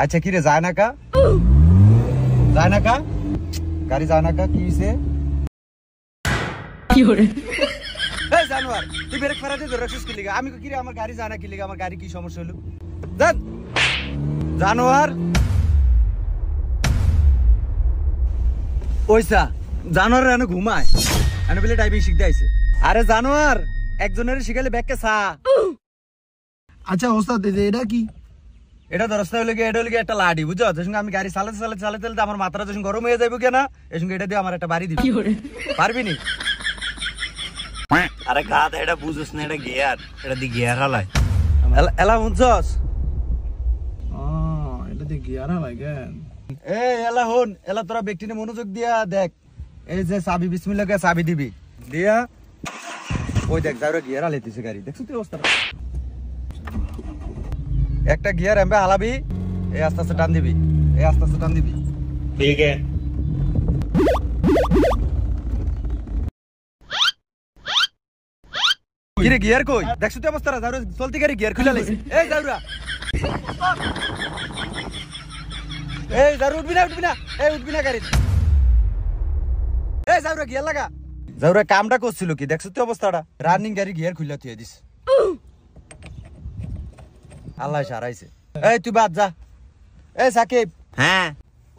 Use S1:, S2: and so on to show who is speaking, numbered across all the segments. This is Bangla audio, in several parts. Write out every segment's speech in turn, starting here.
S1: আচ্ছা কি রে যায় না কা গাড়ি যায় না কা কি হইছে কি হরে এই জানোয়ার তুই ব্রেক ফেরাতে ধরে রাখছিস কি লিগা আমি কি রে আমার গাড়ি যায় না কি লিগা আমার গাড়ি কি সমস্যা হলো দেখ জানোয়ার ওইসা জানোয়ার এনে ঘুমায় এনে বলে ড্রাইভিং শিখতে আইছে আরে জানোয়ার একজনের শিখালে ব্যাগকে সা
S2: আচ্ছা ওস্তাদ এটা কি
S1: এটা দরস্তা হইলে এটা হইলে একটা লাডি বুঝছো যখন আমি গাড়ি চালাতে আমার মাথাটা যখন গরম হয়ে যাইব কেনা এই সঙ্গে এটা দিয়ে আমার একটা বাড়ি দিবি পারবি নি
S3: আরে গাদ এটা বুঝছ না এটা গিয়ার এটা দি গিয়ার হালাই
S1: এলা বুঝছস
S2: এটা দিয়ে গিয়ার হালাই কেন
S1: এই এলা হন এলা তোরা ব্যক্তিনে মনোযোগ দিয়া দেখ এই যে চাবি বিসমিল্লাহ কে চাবি দিবি দিয়া ওই দেখ যাওরা গিয়ার হালাইতেছে গাড়ি দেখছ তুই অবস্থাটা একটা গিয়ার এমবে হালাবি এই আস্তে আস্তে টান দিবি
S3: ঠিক আছে
S1: কিরে গিয়ার কই দেখছ তুই অবস্থাটা যাওরা চলতি গাড়ি গিয়ার খুলে লাইছে এই যাওরা উঠবি না এই উঠবি না গাড়ি এই যাওরা গিয়ার লাগা যাওরা কামটা করছিল কি দেখছ তুই অবস্থাটা রানিং গাড়ি গিয়ার খুলে তুই দিস আল্লাহ সারাইছে এই তুই বাদ যা এই সাকিব
S3: হ্যাঁ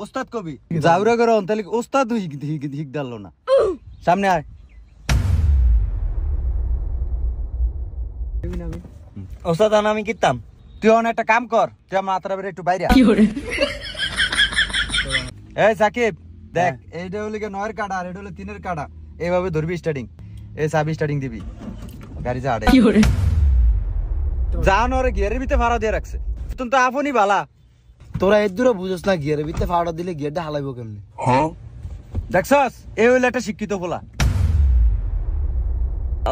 S1: ওস্তাদ কবি যাওরা করে অন্তালি ওস্তাদ হিক ডাললো না সামনে আয়
S3: ওস্তাদ আমি কিতাম
S1: তুই অন একটা কাম কর তুই আমার মাথাটা বের একটু বাইরে এই সাকিব দেখ এইটা হলো কি 9 এর কাটা আর এটা হলো 3 এর কাটা এইভাবে ধরবি স্টার্টিং এই চাবি স্টার্টিং দিবি গাড়ি যা আড়ে জান ওরে গিয়ারের ভিতরে ফাড়া দিয়ে রাখছে তুই তো আপনি বালা
S2: তোরা এর দূরে বুঝছ না গিয়ারের ভিতরে ফাড়া দিলে গিয়ারটা হালাইবো কেমনে
S1: হ্যাঁ দেখছস এই হইলো একটা শিক্ষিত বলা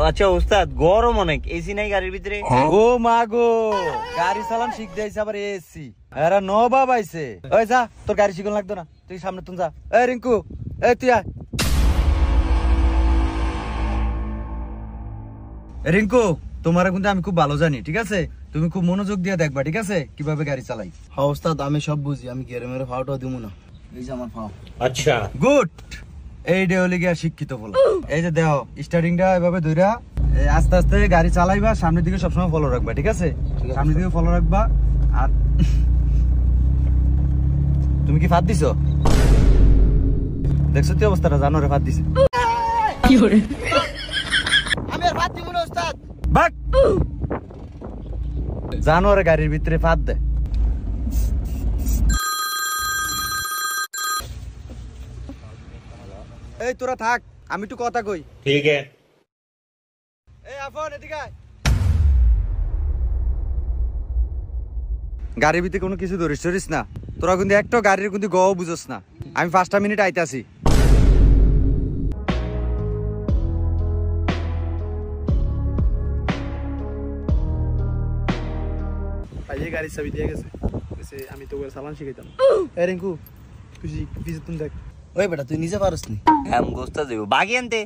S3: আচ্ছা ওস্তাদ গরম অনেক এসি নাই গাড়ির ভিতরে
S1: ও মা গো গাড়ি চালান শিখ দিয়েছে আবার এসি এরা নবাব আইছে ওই যা তোর গাড়ি শিখন লাগতো না তুই সামনে তুই যা এই রিঙ্কু এই তুই আয় রিঙ্কু তোমার কিন্তু আমি খুব ভালো জানি ঠিক আছে তুমি খুব মনোযোগ দিয়ে দেখবা ঠিক আছে কিভাবে গাড়ি চালাই
S2: হ্যাঁ ওস্তাদ আমি সব বুঝি আমি গিয়ারে মেরে ফাওয়াটাও দিমু না এই যে আমার ফাও
S3: আচ্ছা
S1: গুড এই ডে হলে গিয়া শিক্ষিত বলো এই যে দেখো স্টার্টিংটা এভাবে ধইরা আস্তে আস্তে গাড়ি চালাইবা সামনের দিকে সবসময় ফলো রাখবা ঠিক আছে সামনের দিকে ফলো রাখবা আর তুমি কি ফাঁদ দিছো দেখছো তুই অবস্থাটা জানো রে ফাঁদ দিছে কি করে
S2: আমি আর ফাঁদ দিমু না ওস্তাদ
S1: বাক জানো রে গাড়ির ভিতরে ফাঁদ দে এই তোরা থাক আমি একটু কথা কই
S3: ঠিক আছে
S1: এই আফন এদিকে আয় গাড়ির ভিতরে কোনো কিছু ধরিস না তোরা কিন্তু একটা গাড়ির কিন্তু গও বুঝছ না আমি 5টা মিনিট আইতাছি
S2: এই গাড়ি চাবি দিয়ে গেছে আমি তো চালান শিখাইতাম এই রিঙ্কু তুই পিছন দেখ ওই বেটা তুই নিজে পারস নি
S3: আমি গোস্তাদ দেব বাকি আনতে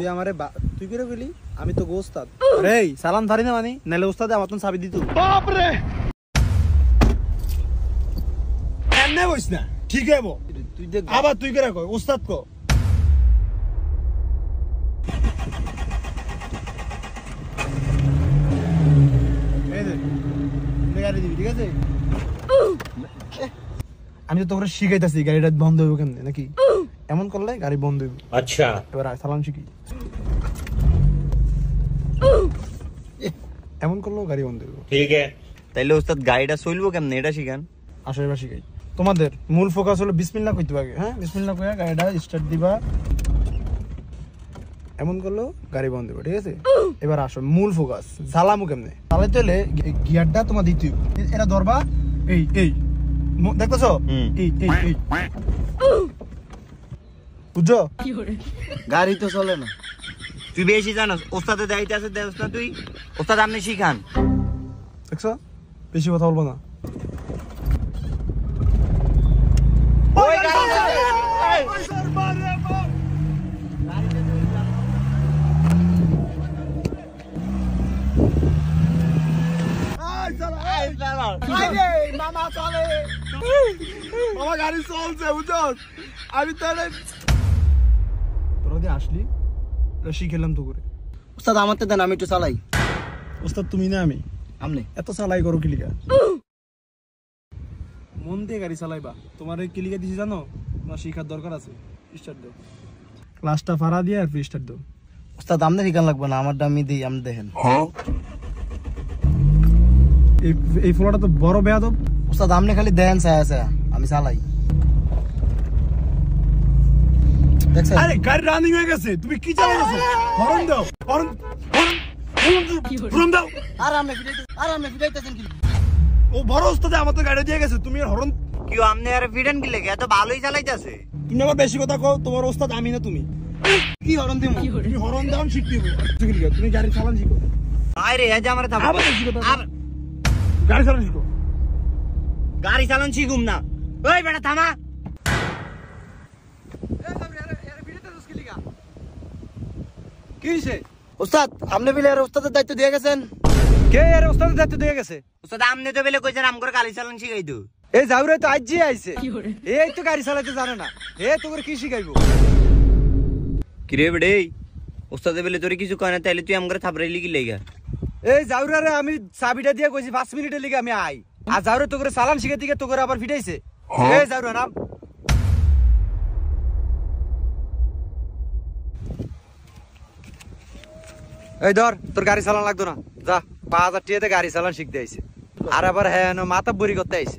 S2: তুই আমারে তুই করে বলি আমি তো গোস্তাদ আরে সালাম ধারি না মানে নালে ওস্তাদ আমার তো চাবি দিত বাপ রে এমনে বইস না ঠিক আছে তুই দেখ আবার তুই করে কই ওস্তাদ কো এই দে গাড়ি দিবি ঠিক আছে আমি তো তোকে শিখাইতাছি গাড়িটা বন্ধ হইব কেমনে নাকি এমন করলে গাড়ি বন্ধ হইব
S3: আচ্ছা
S2: এবার সালাম শিখি এমন করলেও গাড়ি বন্ধ হইব
S3: ঠিক আছে তাইলে ওস্তাদ গাড়িটা চলবো কেমনে এটা শিখান
S2: আসো এবার শিখাই তোমাদের মূল ফোকাস হলো বিসমিল্লাহ কইতে হবে হ্যাঁ বিসমিল্লাহ কইয়া গাড়িটা স্টার্ট দিবা এমন করলেও গাড়ি বন্ধ হইব ঠিক আছে এবার আসো মূল ফোকাস জ্বালামু কেমনে চালাইতে হলে গিয়ারটা তোমার দিতে হইব এটা ধরবা এই দেখতেছো এই বুঝছো গাড়ি তো চলে না
S3: তুই বেশি জানোস ওস্তাদে দাইতে আছে দেওস না তুই ওস্তাদ আপনি শিখান
S2: দেখছো বেশি কথা বলবো না
S3: ওই গাড়ি
S2: মামা চলে মামা গাড়ি চলছে বুঝছস আমি তাহলে তোরা দিয়ে আসলি শিখেলাম তো করে
S3: ওস্তাদ আমার তো দেন আমি একটু চালাই
S2: ওস্তাদ তুমি না আমি
S3: আমনে
S2: এত চালাই করো কিলিকা মন দিয়ে গাড়ি চালাইবা তোমার এই কিলিকা দিছি জানো তোমার শিখার দরকার আছে স্টার্ট দাও ক্লাসটা ফাড়া দিয়ে আর স্টার্ট দাও
S3: ওস্তাদ আমনে শিখান লাগবে না আমারটা আমি দিই আপনি দেখেন
S2: এই ফলোটা তো বড় বেয়াদব
S3: ওস্তাদ আমনে খালি দেন ছায়া ছায়া আমি চালাই দেখছেন
S2: আরে গাড়ি রানিং হয়ে গেছে তুমি কি চালাইছো হর্ন দাও হর্ন দাও
S3: আর আমনে ফিটাইতেছেন কি
S2: ও বড় ওস্তাদে আমার তো গাড়ি দিয়ে গেছে তুমি হর্ন
S3: কি আমনে আর ফিডেন কি লাগে এত ভালোই চালাইতাছে
S2: তুমি আবার বেশি কথা কও তোমার ওস্তাদ আমি না তুমি
S3: কি হরন দিমু
S2: তুমি হর্ন দাও শিখতে হবে তুমি গাড়ি চালান শিখো
S3: আরে এই যে আমারে থাম
S2: আবার বেশি কথা
S3: আর
S2: গাড়ি চালান শিখো
S3: গাড়ি চালান শিখুম না ওই বেটা থামা
S1: কি হইছে
S3: ওস্তাদ আমনে বিলে আর ওস্তাদের দায়িত্ব দিয়ে গেছেন
S1: কে এর ওস্তাদের দায়িত্ব দিয়ে গেছে
S3: ওস্তাদ আমনে তো বেলে কইছেন আমগর গাড়ি চালান শিখাই দো
S1: এই জাউরে তো আজই আইছে এই তো গাড়ি চালাতে জানে না এ তোকে কি শিখাইবো
S3: কি রে বেডে ওস্তাদে বেলে তোরে কিছু কয় না তাইলে তুই আমগর থাবরাইলি কি লাগা
S1: এই জাউরারে আমি চাবিটা দিয়ে কইছি 5 মিনিটের লিগে আমি আই আর জাউরে তোকে সালান শিখে দিকে তোকে আবার ফিটাইছে এই জাউরা নাম এই ধর তোর গাড়ি চালান লাগতো না যা 5000 টাকাতে গাড়ি চালান শিখতে আইছে আর আবার হ্যাঁ মাথা বড়ি করতে আইছে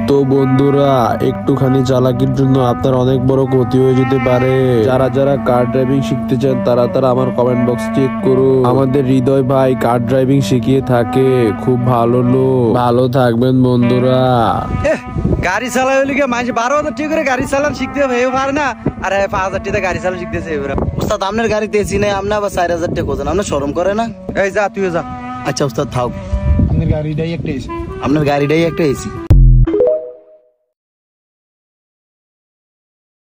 S4: তো বন্ধুরা একটুখানি চালাকির জন্য আপনার অনেক বড় ক্ষতি হয়ে যেতে পারে যারা যারা কার ড্রাইভিং শিখতে চান তারা আমার কমেন্ট বক্স চেক করুন আমাদের হৃদয় ভাই কার ড্রাইভিং শিখিয়ে থাকে খুব ভালো লোক ভালো থাকবেন বন্ধুরা
S1: গাড়ি চালাই লিগে মানুষ 12,000 টাকা করে গাড়ি চালান শিখতে হবে এও পারে না আর 5,000 টাকা গাড়ি চালান শিখতেছে এবারে
S3: ওস্তাদ আমনের গাড়িতে এসি নাই আমনে আবার 4000 টাকা কোছেন আমনে শরম করে না
S1: এই যা তুই যা
S3: আচ্ছা ওস্তাদ থাক
S2: আপনার গাড়িটাই একটা এসে
S3: আপনার গাড়িটাই একটা এসি